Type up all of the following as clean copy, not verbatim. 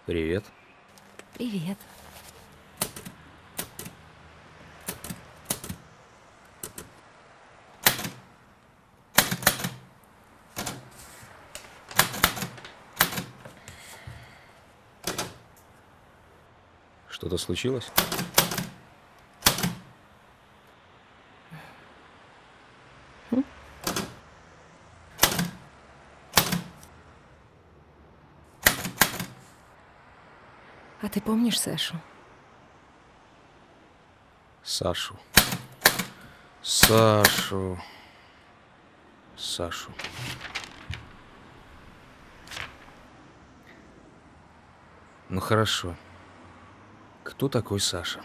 Привет. Привет. Что-то случилось? М? А ты помнишь Сашу? Сашу. Сашу. Сашу. Ну хорошо. Кто такой Саша?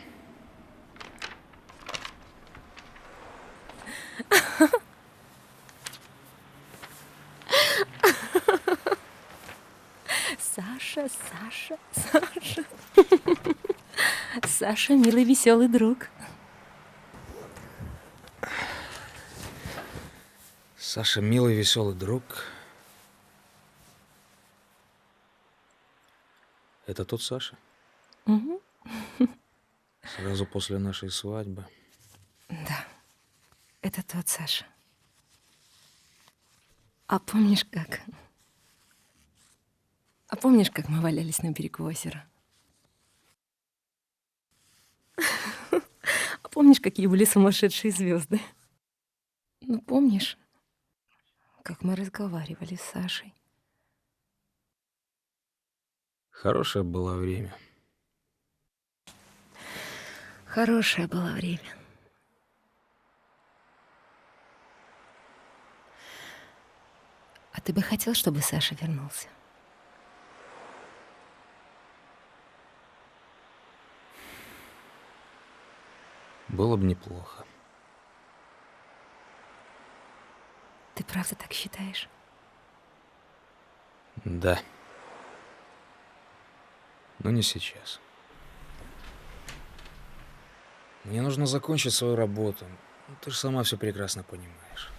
Саша, Саша, Саша. Саша, милый, веселый друг. Саша, милый, веселый друг. Это тот Саша? Мгм. Сразу после нашей свадьбы. Да, это тот Саша. А помнишь, как? А помнишь, как мы валялись на берегу озера? А помнишь, какие были сумасшедшие звезды? Ну, помнишь, как мы разговаривали с Сашей? Хорошее было время. Хорошее было время. А ты бы хотел, чтобы Саша вернулся? Было бы неплохо. Ты правда так считаешь? Да. Но не сейчас. Мне нужно закончить свою работу. Ну, ты же сама все прекрасно понимаешь.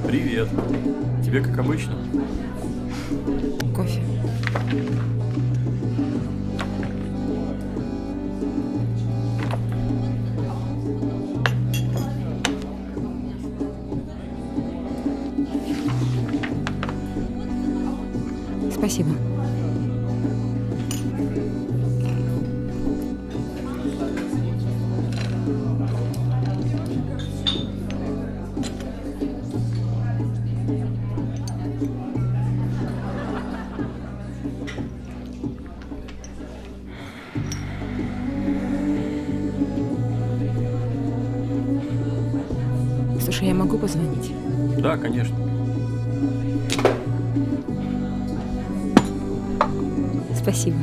Привет. Тебе как обычно? Кофе. Спасибо. Слушай, я могу позвонить? Да, конечно. Спасибо.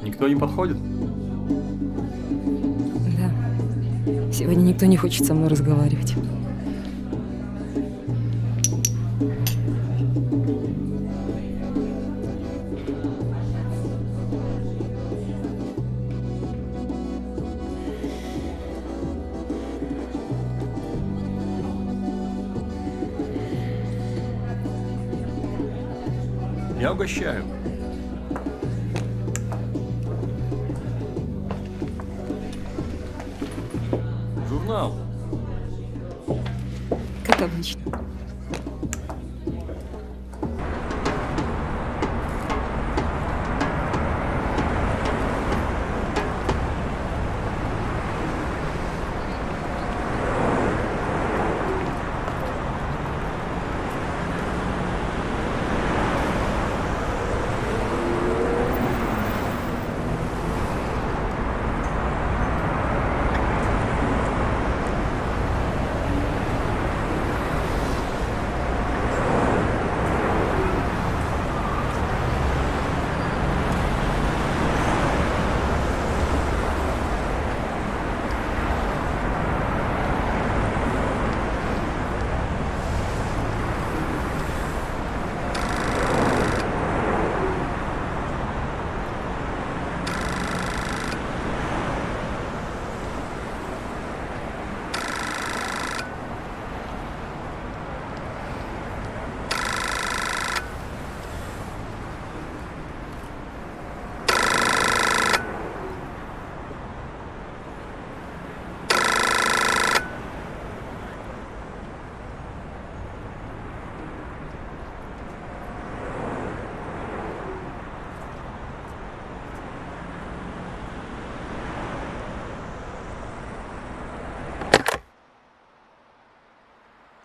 Никто не подходит? Да. Сегодня никто не хочет со мной разговаривать. Я угощаю. Журнал. Как обычно.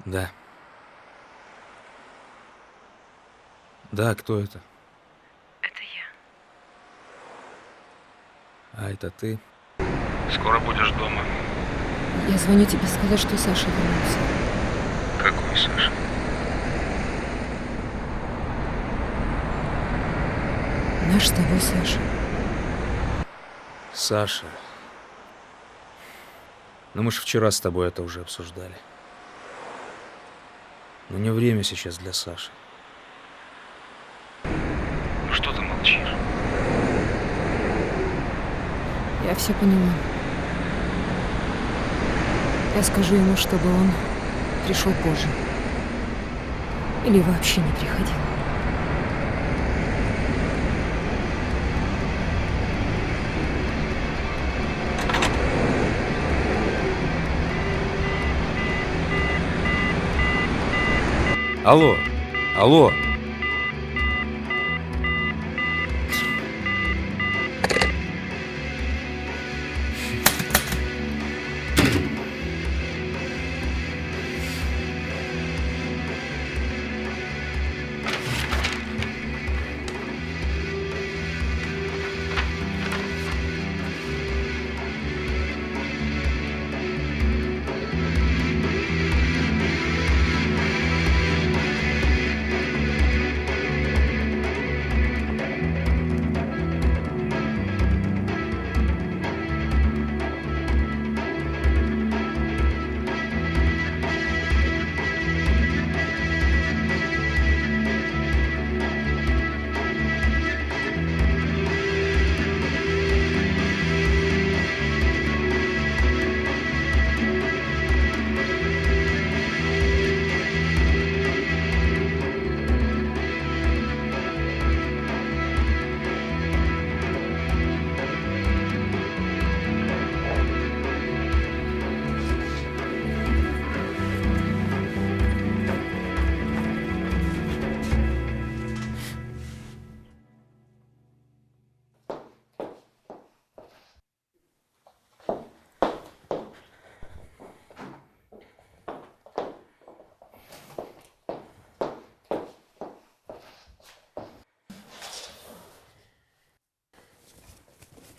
Да. Да, кто это? Это я. А, это ты? Скоро будешь дома. Я звоню тебе сказать, что Саша вернулся. Какой Саша? Наш с тобой Саша. Саша. Ну, мы же вчера с тобой это уже обсуждали. Но не время сейчас для Саши. Ну что ты молчишь? Я все поняла. Я скажу ему, чтобы он пришел позже. Или вообще не приходил. Алло, алло.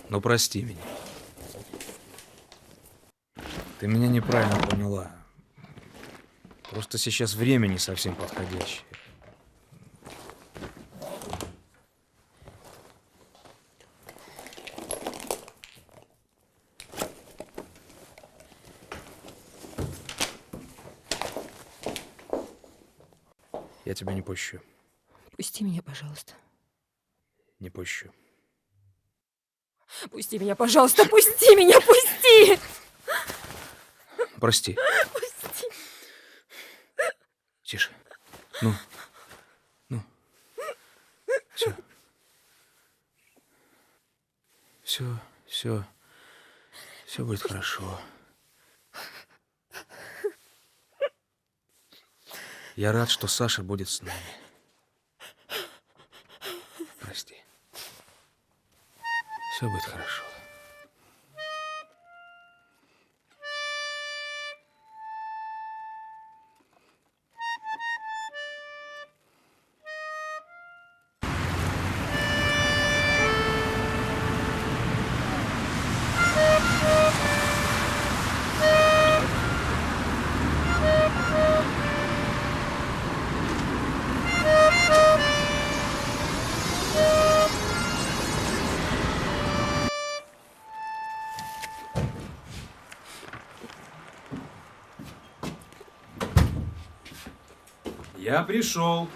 Ну, прости меня. Ты меня неправильно поняла. Просто сейчас время не совсем подходящее. Я тебя не пущу. Пусти меня, пожалуйста. Не пущу. Пусти меня, пожалуйста, пусти меня, пусти! Прости. Пусти. Тише. Ну. будет хорошо. Я рад, что Саша будет с нами. Прости. Все будет хорошо. Я пришел.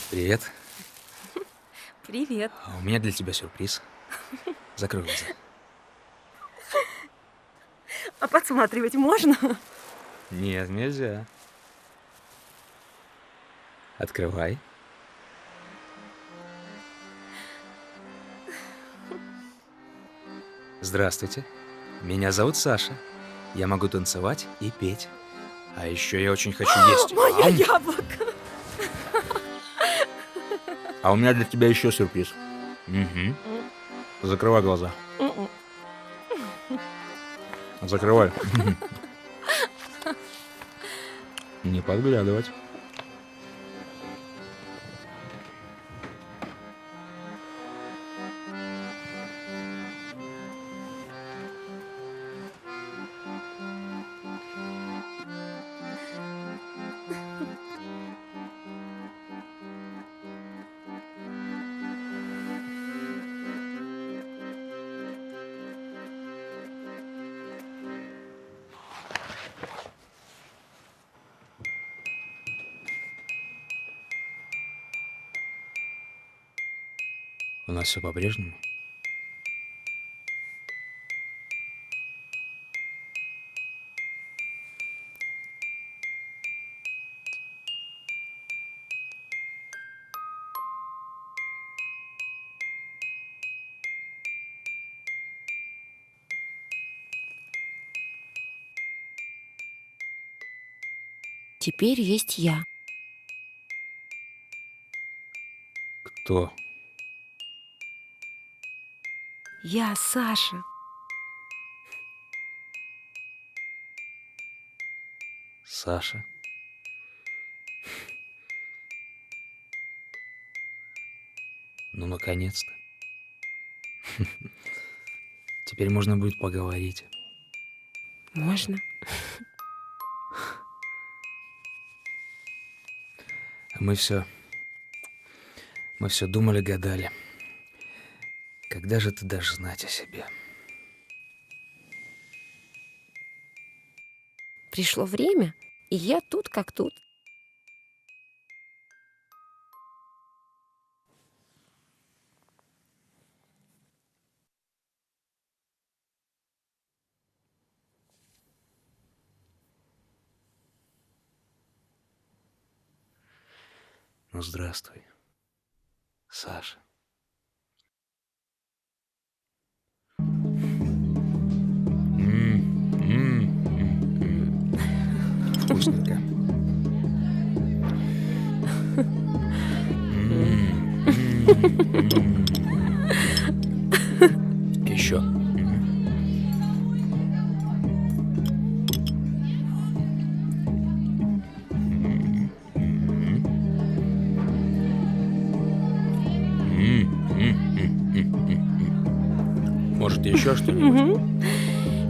Привет. Привет. А у меня для тебя сюрприз. Закрой глаза. А подсматривать можно? Нет, нельзя. Открывай. Здравствуйте. Меня зовут Саша. Я могу танцевать и петь. А еще я очень хочу есть. Моя яблоко. А у меня для тебя еще сюрприз. Угу. Закрывай глаза. Закрывай. Не подглядывать. У нас все по-прежнему? Теперь есть я. Кто? Я Саша. Саша? Ну, наконец-то. Теперь можно будет поговорить. Можно? Мы все думали, гадали. Когда же ты дашь знать о себе? Пришло время, и я тут как тут. Ну, здравствуй, Саша. Вкусненько. Еще. Может, еще что-нибудь?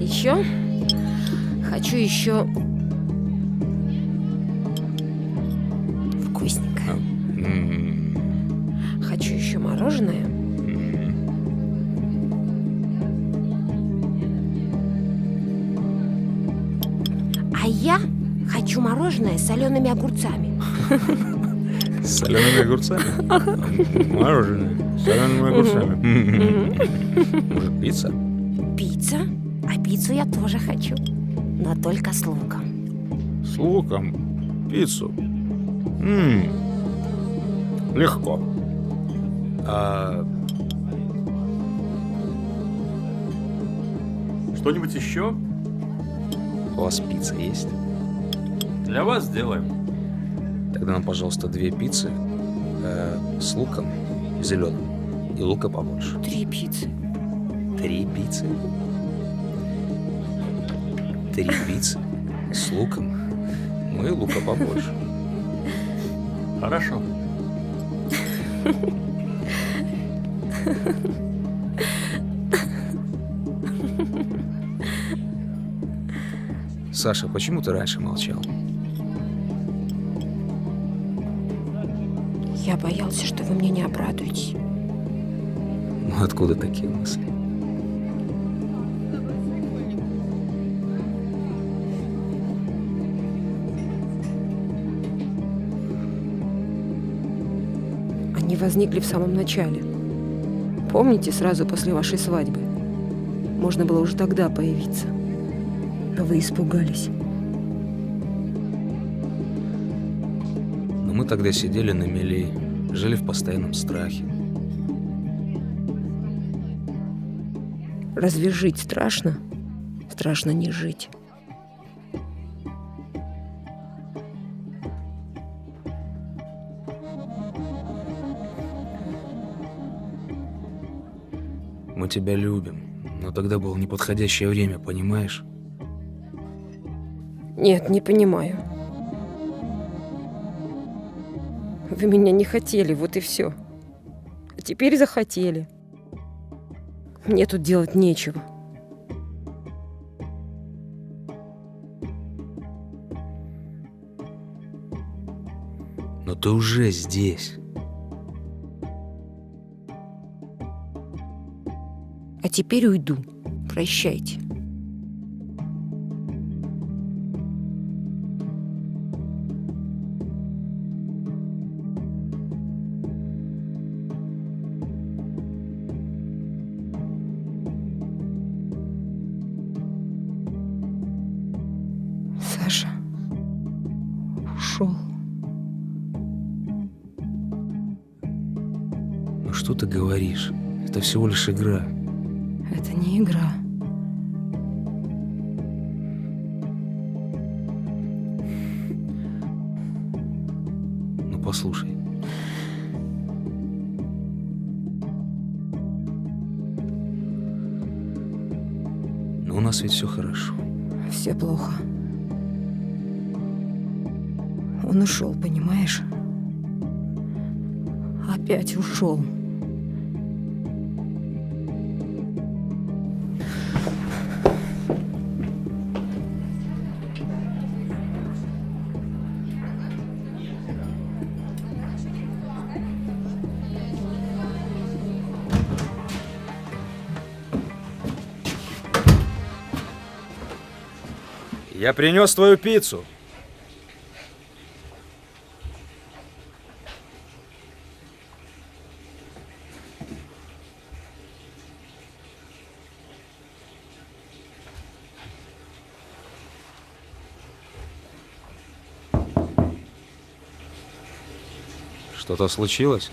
Еще? Хочу еще. Вкусненько. Хочу еще мороженое. А я хочу мороженое с солеными огурцами. С солеными огурцами? Мороженое с солеными огурцами. Может, пицца? Пицца? А пиццу я тоже хочу. Но только с луком. С луком? Пиццу? Легко. А Что-нибудь еще? у вас пицца есть? Для вас сделаем. Тогда нам, пожалуйста, 2 пиццы с луком зеленым и лука побольше. 3 пиццы. 3 пиццы? 3 пиццы с луком, ну и лука побольше. Хорошо. Саша, почему ты раньше молчал? Я боялся, что вы мне не обрадуетесь. Ну откуда такие мысли? Они возникли в самом начале. Помните, сразу после вашей свадьбы? Можно было уже тогда появиться. Но вы испугались. Но мы тогда сидели на мели, жили в постоянном страхе. Разве жить страшно? Страшно не жить. Мы тебя любим, но тогда было неподходящее время, понимаешь? Нет, не понимаю. Вы меня не хотели, вот и все. А теперь захотели. Мне тут делать нечего. Но ты уже здесь. А теперь уйду. Прощайте. Саша ушел. Ну что ты говоришь? Это всего лишь игра. Это не игра. Ну послушай. Но у нас ведь все хорошо. Все плохо. Он ушел, понимаешь? Опять ушел. Я принес твою пиццу. Что-то случилось?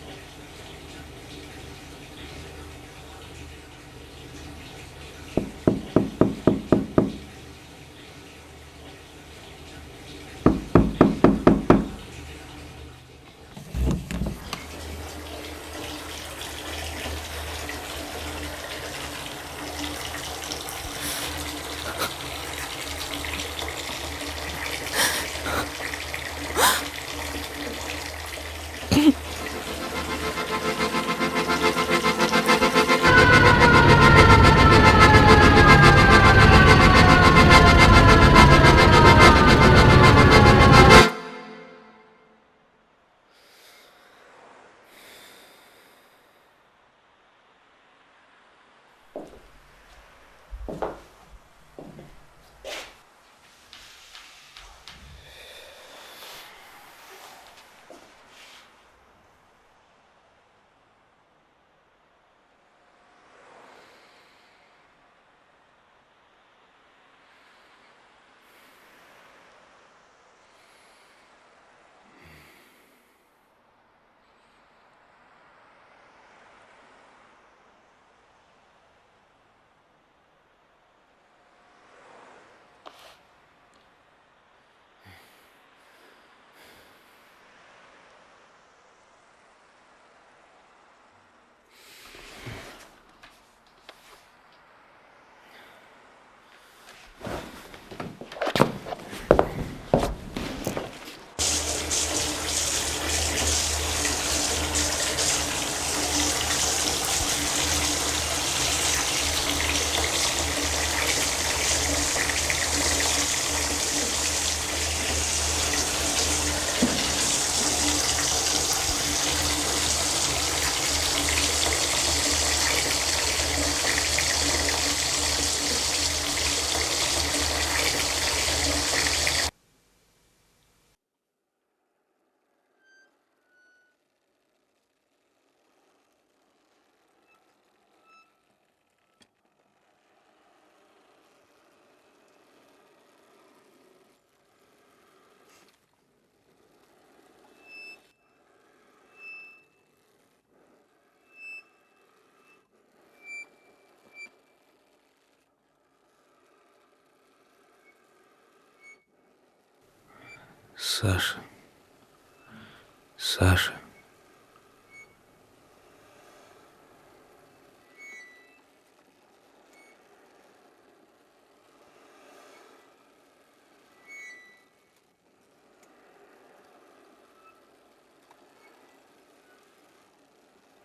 Саша. Саша.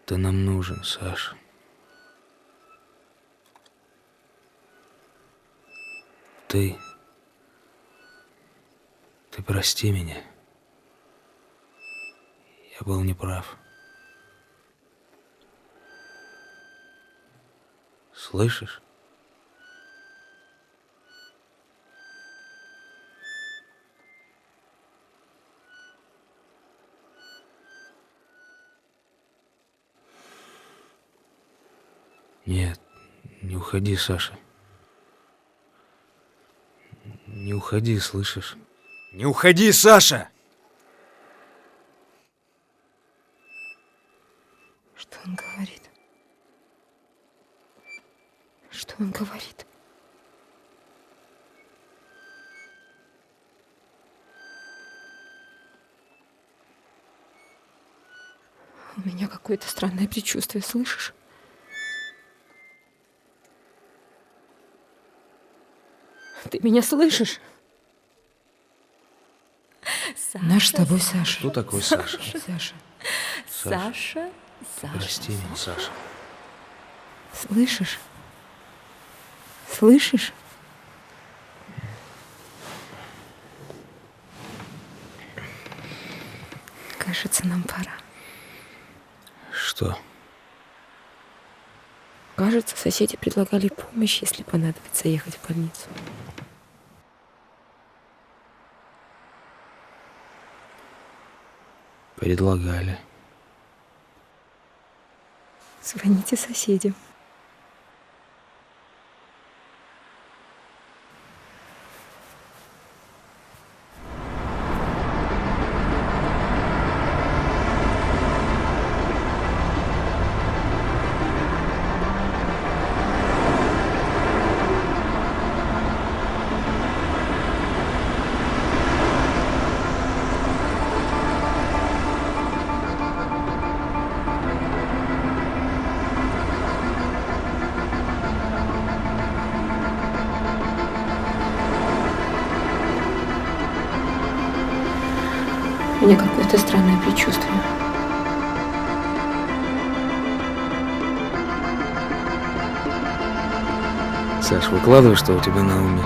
Ты нам нужен, Саша. Ты прости меня. Я был неправ. Слышишь? Нет, не уходи, Саша. Не уходи, слышишь? Не уходи, Саша! Что он говорит? Что он говорит? У меня какое-то странное предчувствие, слышишь? Ты меня слышишь? Саша, Наш с тобой Саша. Кто такой Саша? Саша. Саша, Саша. Прости меня, Саша. Слышишь? Слышишь? Кажется, нам пора. Что? Кажется, соседи предлагали помощь, если понадобится ехать в больницу. Предлагали. Звоните соседям. У меня какое-то странное предчувствие. Саш, выкладывай, что у тебя на уме.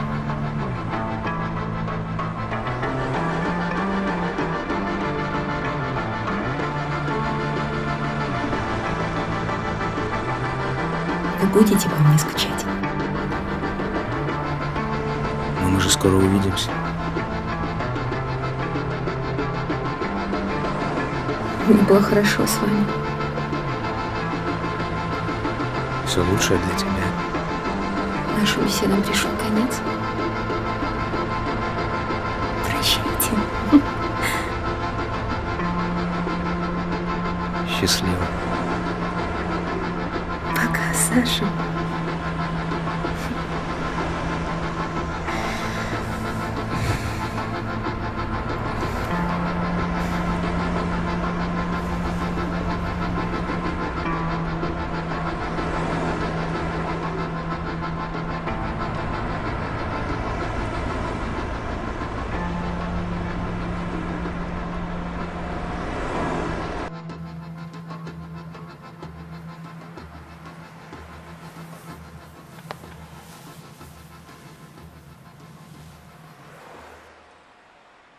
Вы будете по мне скучать? Но мы же скоро увидимся. Мне было хорошо с вами. Все лучшее для тебя. Нашим беседам пришел конец. Прощайте. Счастливо. Пока, Саша.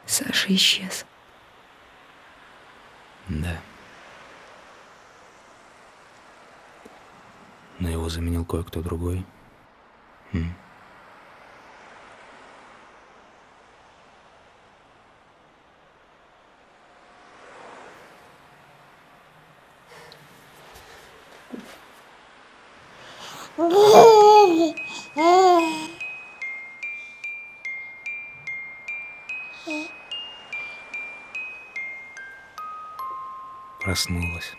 Саша исчез. Да. Но его заменил кое-кто другой. Проснулась.